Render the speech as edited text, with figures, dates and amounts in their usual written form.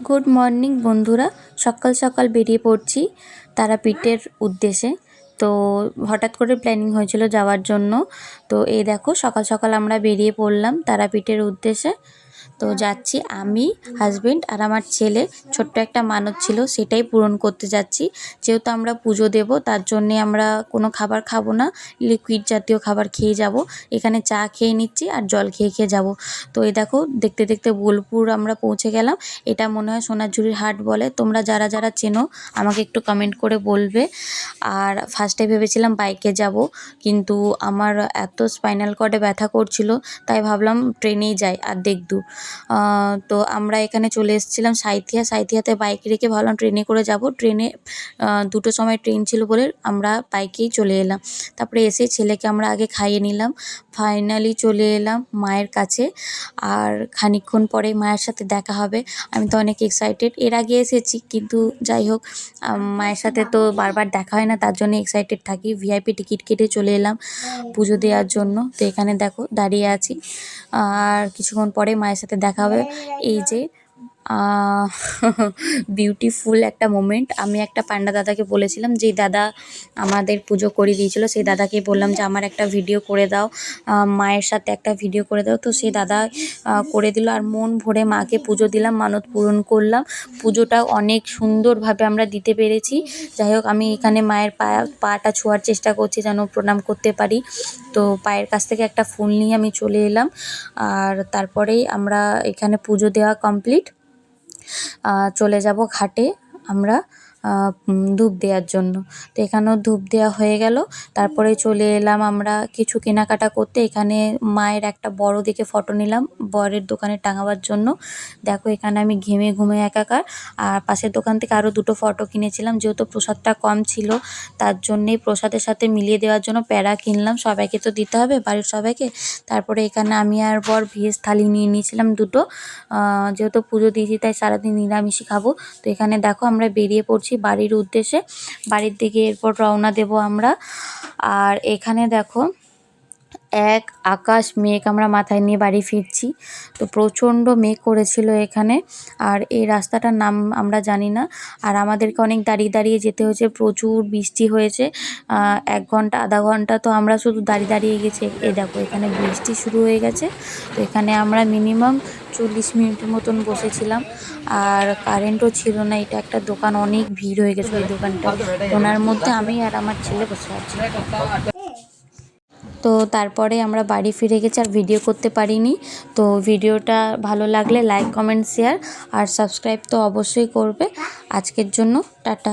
Good morning বন্ধুরা। সকাল সকাল বেরিয়ে পড়ছি তারাপীঠের উদ্দেশ্যে। তো হঠাৎ করে প্ল্যানিং হয়েছিল যাওয়ার জন্য। তো এই দেখো সকাল সকাল আমরা বেরিয়ে পড়লাম তারাপীঠের উদ্দেশ্যে। তো যাচ্ছি আমি, হাজবেন্ড আর আমার ছেলে। ছোট্ট একটা মানত ছিল, সেটাই পূরণ করতে যাচ্ছি। যেহেতু আমরা পুজো দেব, তার জন্যে আমরা কোনো খাবার খাবো না, লিকুইড জাতীয় খাবার খেয়ে যাব। এখানে চা খেয়ে নিচ্ছি আর জল খেয়ে খেয়ে যাব। তো এই দেখো দেখতে দেখতে বোলপুর আমরা পৌঁছে গেলাম। এটা মনে হয় সোনাঝুরির হাট বলে। তোমরা যারা যারা চেনো আমাকে একটু কমেন্ট করে বলবে। আর ফার্স্টে ভেবেছিলাম বাইকে যাব, কিন্তু আমার এত স্পাইনাল কর্ডে ব্যথা করছিল, তাই ভাবলাম ট্রেনেই যাই আর দূর। তো আমরা এখানে চলে এসেছিলাম সাঁইথিয়াতে বাইক রেখে ভাবলাম ট্রেনে করে যাব। ট্রেনে 2টোর সময় ট্রেন ছিল বলে আমরা বাইকেই চলে এলাম। তারপরে এসে ছেলেকে আমরা আগে খাইয়ে নিলাম। ফাইনালি চলে এলাম মায়ের কাছে। আর খানিকক্ষণ পরে মায়ের সাথে দেখা হবে। আমি তো অনেক এক্সাইটেড, এর আগে এসেছি, কিন্তু যাই হোক মায়ের সাথে তো বারবার দেখা হয় না, তার জন্য এক্সাইটেড থাকি। ভিআইপি টিকিট কেটে চলে এলাম পুজো দেওয়ার জন্য। তো এখানে দেখো দাঁড়িয়ে আছি, আর কিছুক্ষণ পরে মায়ের সাথে দেখা হবে। এই যে বিউটিফুল একটা মোমেন্ট। আমি একটা পান্ডা দাদাকে বলেছিলাম, যেই দাদা আমাদের পুজো করিয়ে দিয়েছিল, সেই দাদাকে বললাম যে আমার একটা ভিডিও করে দাও, মায়ের সাথে একটা ভিডিও করে দাও। তো সেই দাদা করে দিল, আর মন ভরে মাকে পুজো দিলাম, মানত পূরণ করলাম। পুজোটা অনেক সুন্দরভাবে আমরা দিতে পেরেছি। যাই হোক আমি এখানে মায়ের পাটা ছোঁয়ার চেষ্টা করছি যেন প্রণাম করতে পারি। তো পায়ের কাছ থেকে একটা ফুল নিয়ে আমি চলে এলাম। আর তারপরেই আমরা এখানে পুজো দেওয়া কমপ্লিট। চলে যাব ঘাটে আমরা ধূপ দেওয়ার জন্য। তো এখানেও ধূপ দেওয়া হয়ে গেল। তারপরে চলে এলাম আমরা কিছু কেনাকাটা করতে। এখানে মায়ের একটা বড় দেখে ফটো নিলাম বরের দোকানে টাঙাবার জন্য। দেখো এখানে আমি ঘেমে ঘুমে একাকার। আর পাশের দোকান থেকে আরও 2টো ফটো কিনেছিলাম, যেহেতু প্রসাদটা কম ছিল, তার জন্যেই প্রসাদের সাথে মিলিয়ে দেওয়ার জন্য প্যারা কিনলাম। সবাইকে তো দিতে হবে, বাড়ির সবাইকে। তারপরে এখানে আমি আর বর ভেজ থালি নিয়ে নিয়েছিলাম 2টো। যেহেতু পুজো দিয়েছি তাই সারাদিন নিরামিষই খাবো। তো এখানে দেখো আমরা বেরিয়ে পড়ছি বাড়ির উদ্দেশ্যে। বাড়ির দিকে এরপর রওনা দেব আমরা। আর এখানে দেখো এক আকাশ মেঘ আমরা মাথায় নিয়ে বাড়ি ফিরছি। তো প্রচণ্ড মেঘ করেছিল এখানে। আর এই রাস্তাটার নাম আমরা জানি না, আর আমাদেরকে অনেক দাঁড়িয়ে দাঁড়িয়ে যেতে হয়েছে, প্রচুর বৃষ্টি হয়েছে। 1 ঘন্টা আধা ঘন্টা তো আমরা শুধু দাঁড়িয়ে দাঁড়িয়ে গেছি। এই দেখো এখানে বৃষ্টি শুরু হয়ে গেছে। তো এখানে আমরা মিনিমাম 40 মিনিটের মতন বসেছিলাম। আর কারেন্টও ছিল না। এটা একটা দোকান, অনেক ভিড় হয়ে গেছে ওই দোকানটা। ওনার মধ্যে আমি আর আমার ছেলে বসে আছি। তো তারপরে আমরা বাড়ি ফিরে গেছি, আর ভিডিও করতে পারিনি। তো ভিডিওটা ভালো লাগলে লাইক কমেন্ট শেয়ার আর সাবস্ক্রাইব তো অবশ্যই করবে। আজকের জন্য টাটা।